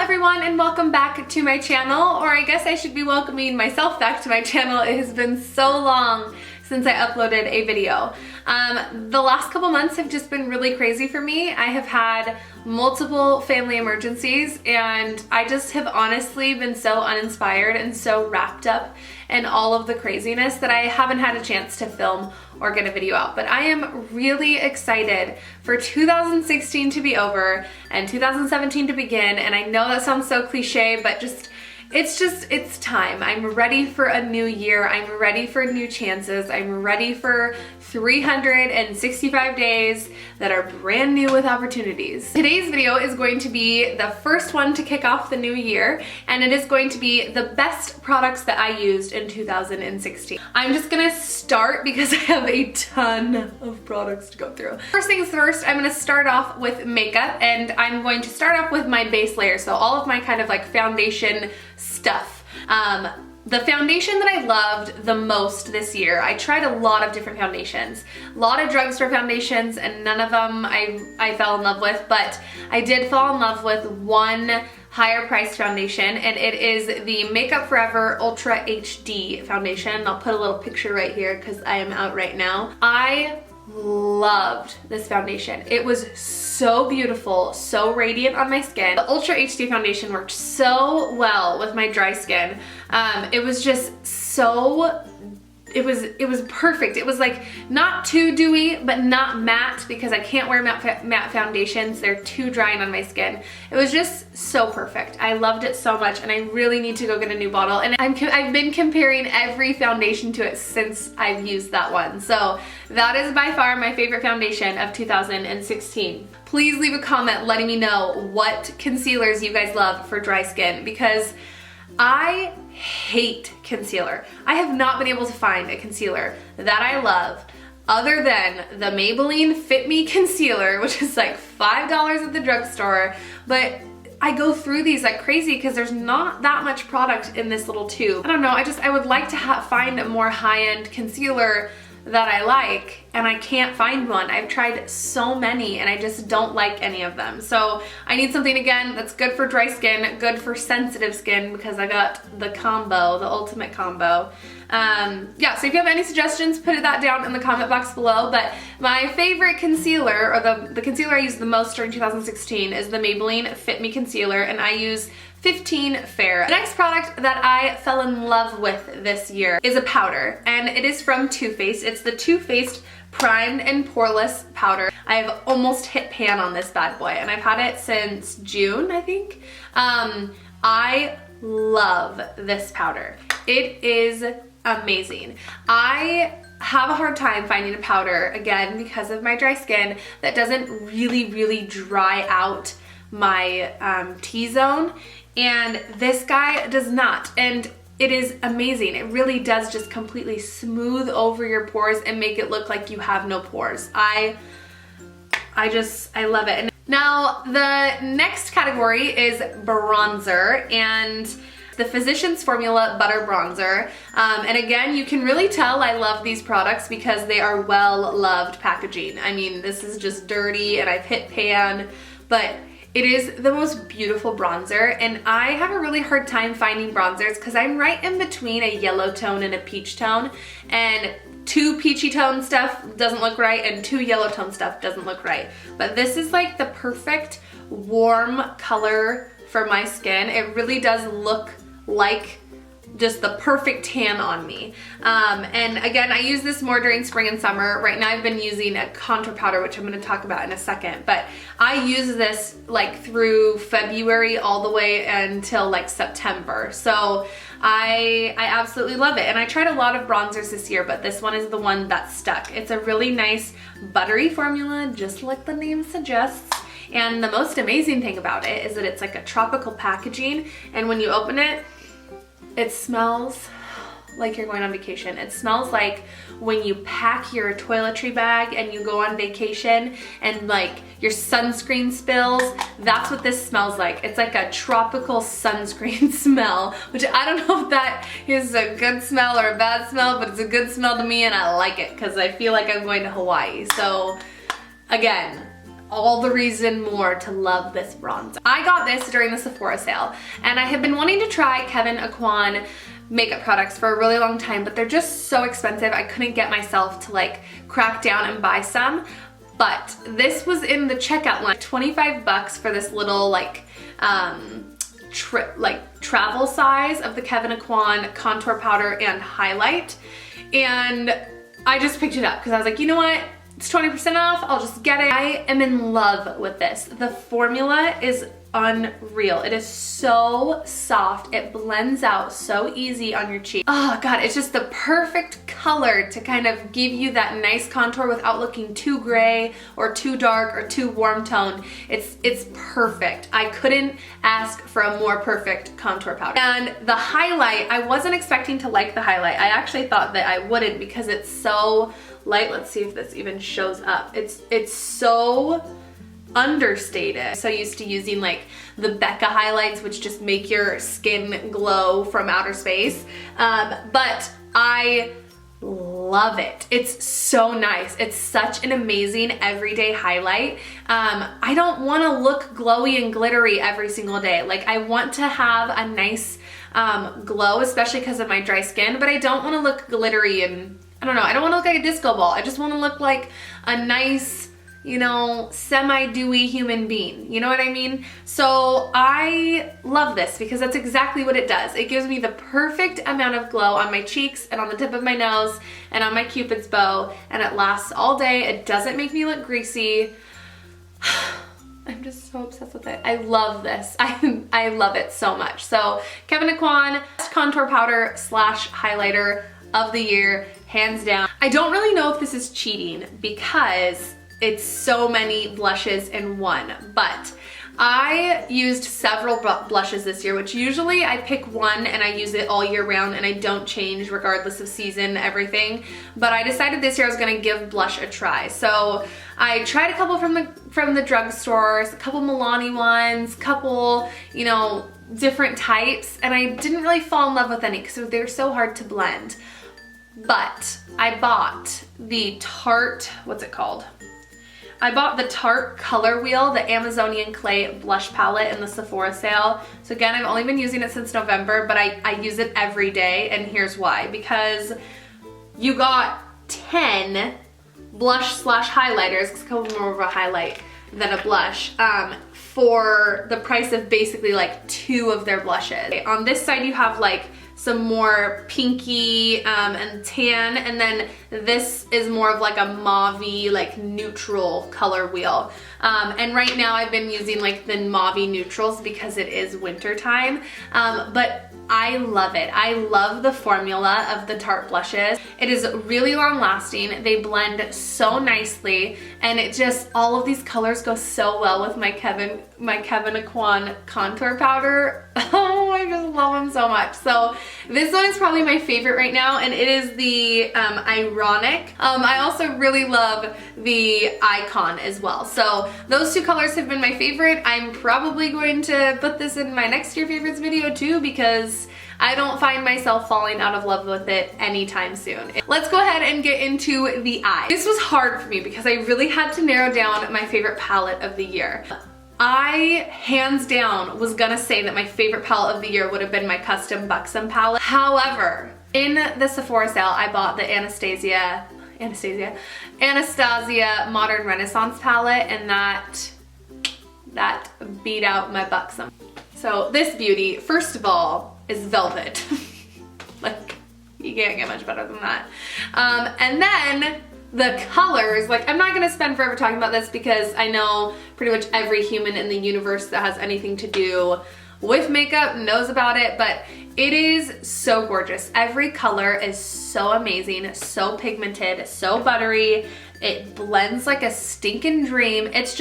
everyone and welcome back to my channel, or I guess I should be welcoming myself back to my channel. It has been so long since I uploaded a video. The last couple months have just been really crazy for me. I have had multiple family emergencies and I just have honestly been so uninspired and so wrapped up in all of the craziness that I haven't had a chance to film or get a video out. But I am really excited for 2016 to be over and 2017 to begin. And I know that sounds so cliche, but it's time. I'm ready for a new year. I'm ready for new chances. I'm ready for 365 days that are brand new with opportunities. Today's video is going to be the first one to kick off the new year, and it is going to be the best products that I used in 2016. I'm just gonna start because I have a ton of products to go through. First things first, I'm gonna start off with makeup, and I'm going to start off with my base layer, so all of my kind of like foundation stuff. The foundation that I loved the most this year, I tried a lot of different foundations, a lot of drugstore foundations, and none of them I fell in love with, but I did fall in love with one higher priced foundation, and it is the Makeup Forever Ultra HD foundation. I'll put a little picture right here because I am out right now. I loved this foundation. It was so beautiful, so radiant on my skin. The Ultra HD foundation worked so well with my dry skin. It was just so, it was perfect. It was like not too dewy, but not matte, because I can't wear matte foundations. They're too drying on my skin. It was just so perfect. I loved it so much, and I really need to go get a new bottle. And I've been comparing every foundation to it since I've used that one. So that is by far my favorite foundation of 2016. Please leave a comment letting me know what concealers you guys love for dry skin, because I hate concealer. I have not been able to find a concealer that I love other than the Maybelline Fit Me Concealer, which is like $5 at the drugstore, but I go through these like crazy because there's not that much product in this little tube. I don't know, I would like to find a more high-end concealer that I like, and I can't find one. I've tried so many and I just don't like any of them. So I need something again that's good for dry skin, good for sensitive skin, because I got the combo, the ultimate combo. Yeah, so if you have any suggestions, put that down in the comment box below. But my favorite concealer, or the concealer I used the most during 2016, is the Maybelline Fit Me Concealer, and I use 15 Fair. The next product that I fell in love with this year is a powder, and it is from Too Faced. It's the Too Faced Primed and Poreless powder. I've almost hit pan on this bad boy, and I've had it since June, I think. I love this powder. It is amazing. I have a hard time finding a powder, again, because of my dry skin, that doesn't really dry out my T-zone, and this guy does not, and it is amazing. It really does just completely smooth over your pores and make it look like you have no pores. I love it. And now the next category is bronzer, and the Physicians Formula Butter Bronzer. And again, you can really tell I love these products because they are well-loved packaging. I mean, this is just dirty and I've hit pan, but it is the most beautiful bronzer, and I have a really hard time finding bronzers because I'm right in between a yellow tone and a peach tone, and too peachy tone stuff doesn't look right and too yellow tone stuff doesn't look right. But this is like the perfect warm color for my skin. It really does look like just the perfect tan on me. And again, I use this more during spring and summer. Right now I've been using a contour powder, which I'm gonna talk about in a second, but I use this like through February all the way until like September. So I absolutely love it. And I tried a lot of bronzers this year, but this one is the one that stuck. It's a really nice buttery formula, just like the name suggests. And the most amazing thing about it is that it's like a tropical packaging, and when you open it, it smells like you're going on vacation. It smells like when you pack your toiletry bag and you go on vacation and like your sunscreen spills. That's what this smells like. It's like a tropical sunscreen smell, which I don't know if that is a good smell or a bad smell, but it's a good smell to me and I like it because I feel like I'm going to Hawaii. So again, all the reason more to love this bronzer. I got this during the Sephora sale, and I have been wanting to try Kevyn Aucoin makeup products for a really long time, but they're just so expensive. I couldn't get myself to like crack down and buy some. But this was in the checkout line, 25 bucks for this little like travel size of the Kevyn Aucoin contour powder and highlight. And I just picked it up because I was like, you know what? It's 20% off, I'll just get it. I am in love with this. The formula is unreal. It is so soft. It blends out so easy on your cheek. Oh God, it's just the perfect color to kind of give you that nice contour without looking too gray or too dark or too warm toned. It's perfect. I couldn't ask for a more perfect contour powder. And the highlight, I wasn't expecting to like the highlight. I actually thought that I wouldn't because it's so light. Let's see if this even shows up. It's so understated. So used to using like the Becca highlights, which just make your skin glow from outer space. But I love it. It's so nice. It's such an amazing everyday highlight. I don't want to look glowy and glittery every single day. Like I want to have a nice glow, especially because of my dry skin, but I don't want to look glittery and I don't know. I don't want to look like a disco ball. I just want to look like a nice, you know, semi-dewy human being. You know what I mean? So I love this because that's exactly what it does. It gives me the perfect amount of glow on my cheeks and on the tip of my nose and on my Cupid's bow, and it lasts all day. It doesn't make me look greasy. I'm just so obsessed with it. I love this. I love it so much. So Kevyn Aucoin contour powder slash highlighter of the year, hands down. I don't really know if this is cheating because it's so many blushes in one, but I used several blushes this year, which usually I pick one and I use it all year round and I don't change regardless of season, everything. But I decided this year I was gonna give blush a try. So I tried a couple from the drugstores, a couple Milani ones, couple, you know, different types, and I didn't really fall in love with any because they're so hard to blend. But I bought the Tarte, what's it called? I bought the Tarte Color Wheel, the Amazonian Clay blush palette in the Sephora sale. So again, I've only been using it since November, but I use it every day, and here's why. Because you got 10 blush slash highlighters, it's a couple more of a highlight than a blush, for the price of basically like 2 of their blushes. On this side you have like some more pinky and tan, and then this is more of like a mauve-y, like neutral color wheel. And right now I've been using like the mauve-y neutrals because it is winter time, but I love it. I love the formula of the Tarte blushes. It is really long lasting. They blend so nicely, and it just, all of these colors go so well with my Kevyn Aucoin contour powder. Oh, I just love them so much. So this one is probably my favorite right now, and it is the Ironic. I also really love the Icon as well. So those 2 colors have been my favorite. I'm probably going to put this in my next year favorites video too, because I don't find myself falling out of love with it anytime soon. Let's go ahead and get into the eye. This was hard for me because I really had to narrow down my favorite palette of the year. I, hands down, was gonna say that my favorite palette of the year would have been my custom Buxom palette. However, in the Sephora sale, I bought the Anastasia Modern Renaissance palette, and that beat out my Buxom. So this beauty, first of all, is velvet. Like, you can't get much better than that. And then the colors, like, I'm not gonna spend forever talking about this because I know pretty much every human in the universe that has anything to do with makeup knows about it, but it is so gorgeous. Every color is so amazing, so pigmented, so buttery. It blends like a stinking dream. It's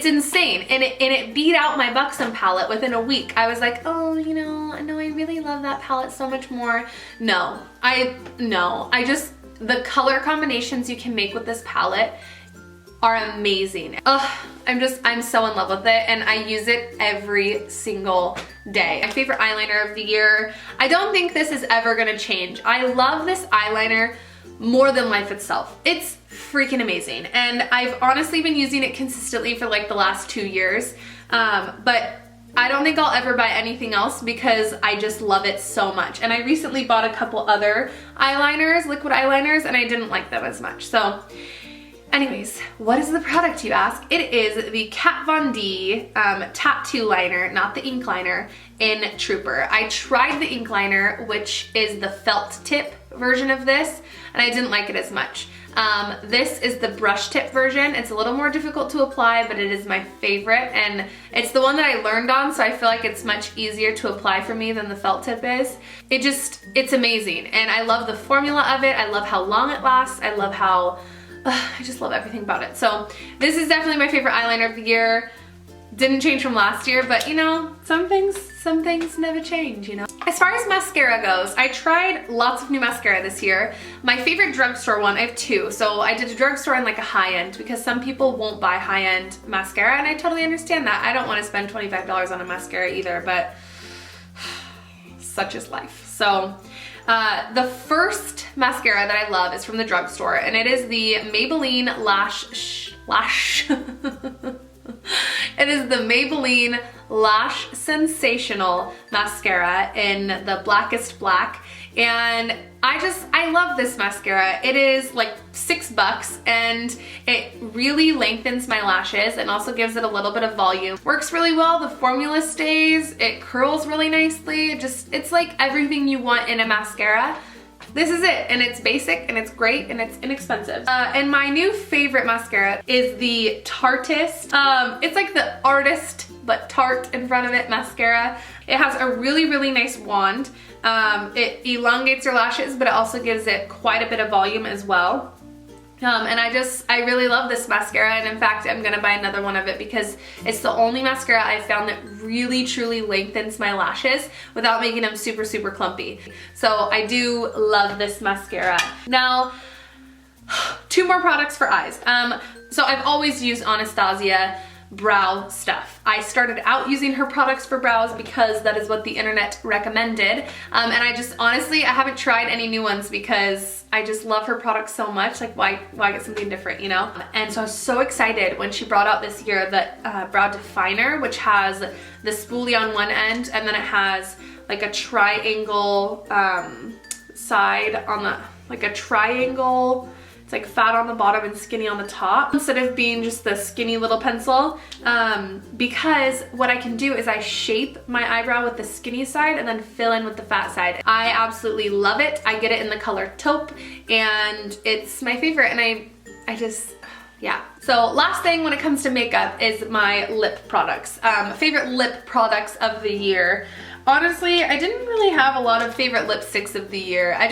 insane. And it beat out my Buxom palette within a week. I was like, oh, you know, I really love that palette so much more. No, the color combinations you can make with this palette are amazing. Ugh, I'm so in love with it, and I use it every single day. My favorite eyeliner of the year. I don't think this is ever gonna change. I love this eyeliner more than life itself. It's freaking amazing. And I've honestly been using it consistently for like the last 2 years. But I don't think I'll ever buy anything else because I just love it so much. And I recently bought a couple other eyeliners, liquid eyeliners, and I didn't like them as much. So anyways, what is the product, you ask? It is the Kat Von D tattoo liner, not the ink liner, in Trooper. I tried the ink liner, which is the felt tip version of this, and I didn't like it as much. This is the brush tip version. It's a little more difficult to apply, but it is my favorite, and it's the one that I learned on, so I feel like it's much easier to apply for me than the felt tip is. It's amazing, and I love the formula of it. I love how long it lasts. I love how I just love everything about it. So this is definitely my favorite eyeliner of the year. Didn't change from last year, but you know, some things never change, you know? As far as mascara goes, I tried lots of new mascara this year. My favorite drugstore one, I have two. So I did a drugstore and like a high-end because some people won't buy high-end mascara, and I totally understand that. I don't want to spend $25 on a mascara either, but such is life. So the first mascara that I love is from the drugstore, and it is the Maybelline Lash. It is the Maybelline Lash Sensational mascara in the blackest black, and I love this mascara. It is like $6 and it really lengthens my lashes and also gives it a little bit of volume. Works really well, the formula stays, it curls really nicely, it's like everything you want in a mascara. This is it, and it's basic, and it's great, and it's inexpensive. And my new favorite mascara is the Tarteist. It's like the artist, but Tarte in front of it mascara. It has a really, really nice wand. It elongates your lashes, but it also gives it quite a bit of volume as well. And I really love this mascara, and in fact I'm gonna buy another one of it because it's the only mascara I've found that really truly lengthens my lashes without making them super, super clumpy. So I do love this mascara. Now, 2 more products for eyes. So I've always used Anastasia brow stuff. I started out using her products for brows because that is what the internet recommended. And I just honestly, I haven't tried any new ones because I just love her products so much. Like why get something different, you know? And so I was so excited when she brought out this year the brow definer, which has the spoolie on one end, and then it has like a triangle side on the, like a triangle. It's like fat on the bottom and skinny on the top instead of being just the skinny little pencil, because what I can do is I shape my eyebrow with the skinny side and then fill in with the fat side. I absolutely love it. I get it in the color taupe, and it's my favorite, and I just, yeah. So last thing when it comes to makeup is my lip products. Favorite lip products of the year. Honestly, I didn't really have a lot of favorite lipsticks of the year. I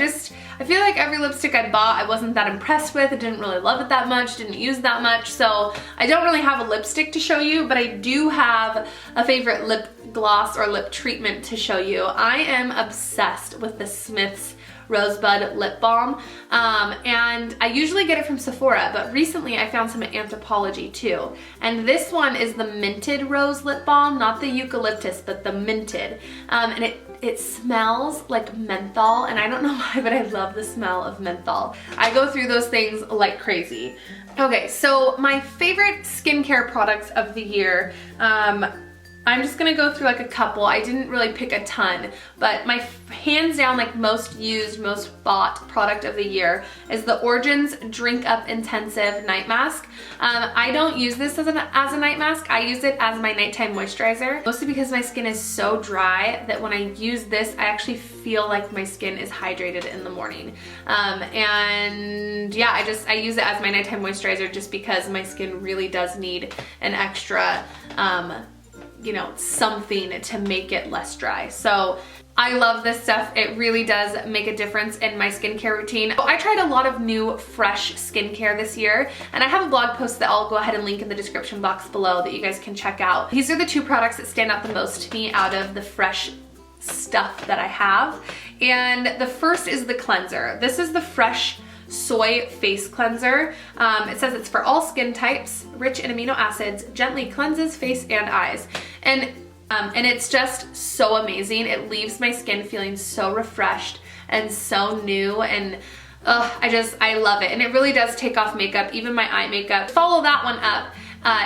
feel like every lipstick I bought I wasn't that impressed with. I didn't really love it that much, didn't use that much, so I don't really have a lipstick to show you, but I do have a favorite lip gloss or lip treatment to show you. I am obsessed with the Smith's Rosebud Lip Balm, and I usually get it from Sephora, but recently I found some at Anthropologie too. And this one is the Minted Rose Lip Balm, not the eucalyptus, but the minted. And it smells like menthol, and I don't know why, but I love the smell of menthol. I go through those things like crazy. Okay, so my favorite skincare products of the year, I'm just gonna go through like a couple. I didn't really pick a ton, but my hands down like most used, most bought product of the year is the Orgins Drink Up Intensive Night Mask. I don't use this as a night mask. I use it as my nighttime moisturizer, mostly because my skin is so dry that when I use this, I actually feel like my skin is hydrated in the morning. And yeah, I use it as my nighttime moisturizer just because my skin really does need an extra you know, something to make it less dry. So I love this stuff. It really does make a difference in my skincare routine. I tried a lot of new fresh skincare this year, and I have a blog post that I'll go ahead and link in the description box below that you guys can check out. These are the 2 products that stand out the most to me out of the fresh stuff that I have. And the first is the cleanser. This is the Fresh Soy Face Cleanser. It says it's for all skin types, rich in amino acids, gently cleanses face and eyes. And it's just so amazing. It leaves my skin feeling so refreshed and so new, and Ugh, I love it. And it really does take off makeup, even my eye makeup. Follow that one up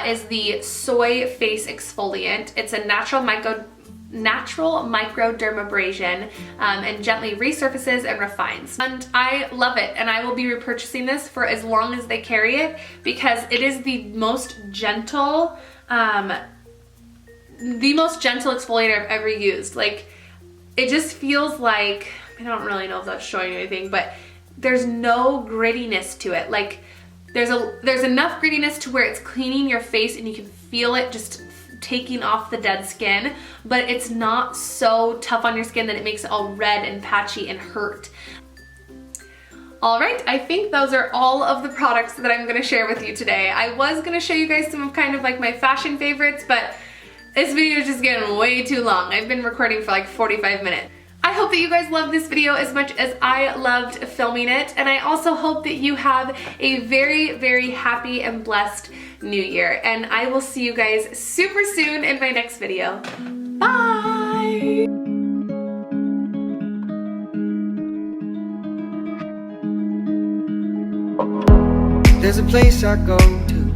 is the Soy Face Exfoliant. It's a natural microdermabrasion and gently resurfaces and refines. And I love it, and I will be repurchasing this for as long as they carry it because it is the most gentle exfoliator I've ever used. Like, it just feels like, I don't really know if that's showing anything, but there's no grittiness to it. Like, there's enough grittiness to where it's cleaning your face and you can feel it just taking off the dead skin, but it's not so tough on your skin that it makes it all red and patchy and hurt. All right, I think those are all of the products that I'm gonna share with you today. I was gonna show you guys some of kind of like my fashion favorites, but this video is just getting way too long. I've been recording for like 45 minutes. I hope that you guys loved this video as much as I loved filming it, and I also hope that you have a very, very happy and blessed new year, and I will see you guys super soon in my next video. Bye! There's a place I go to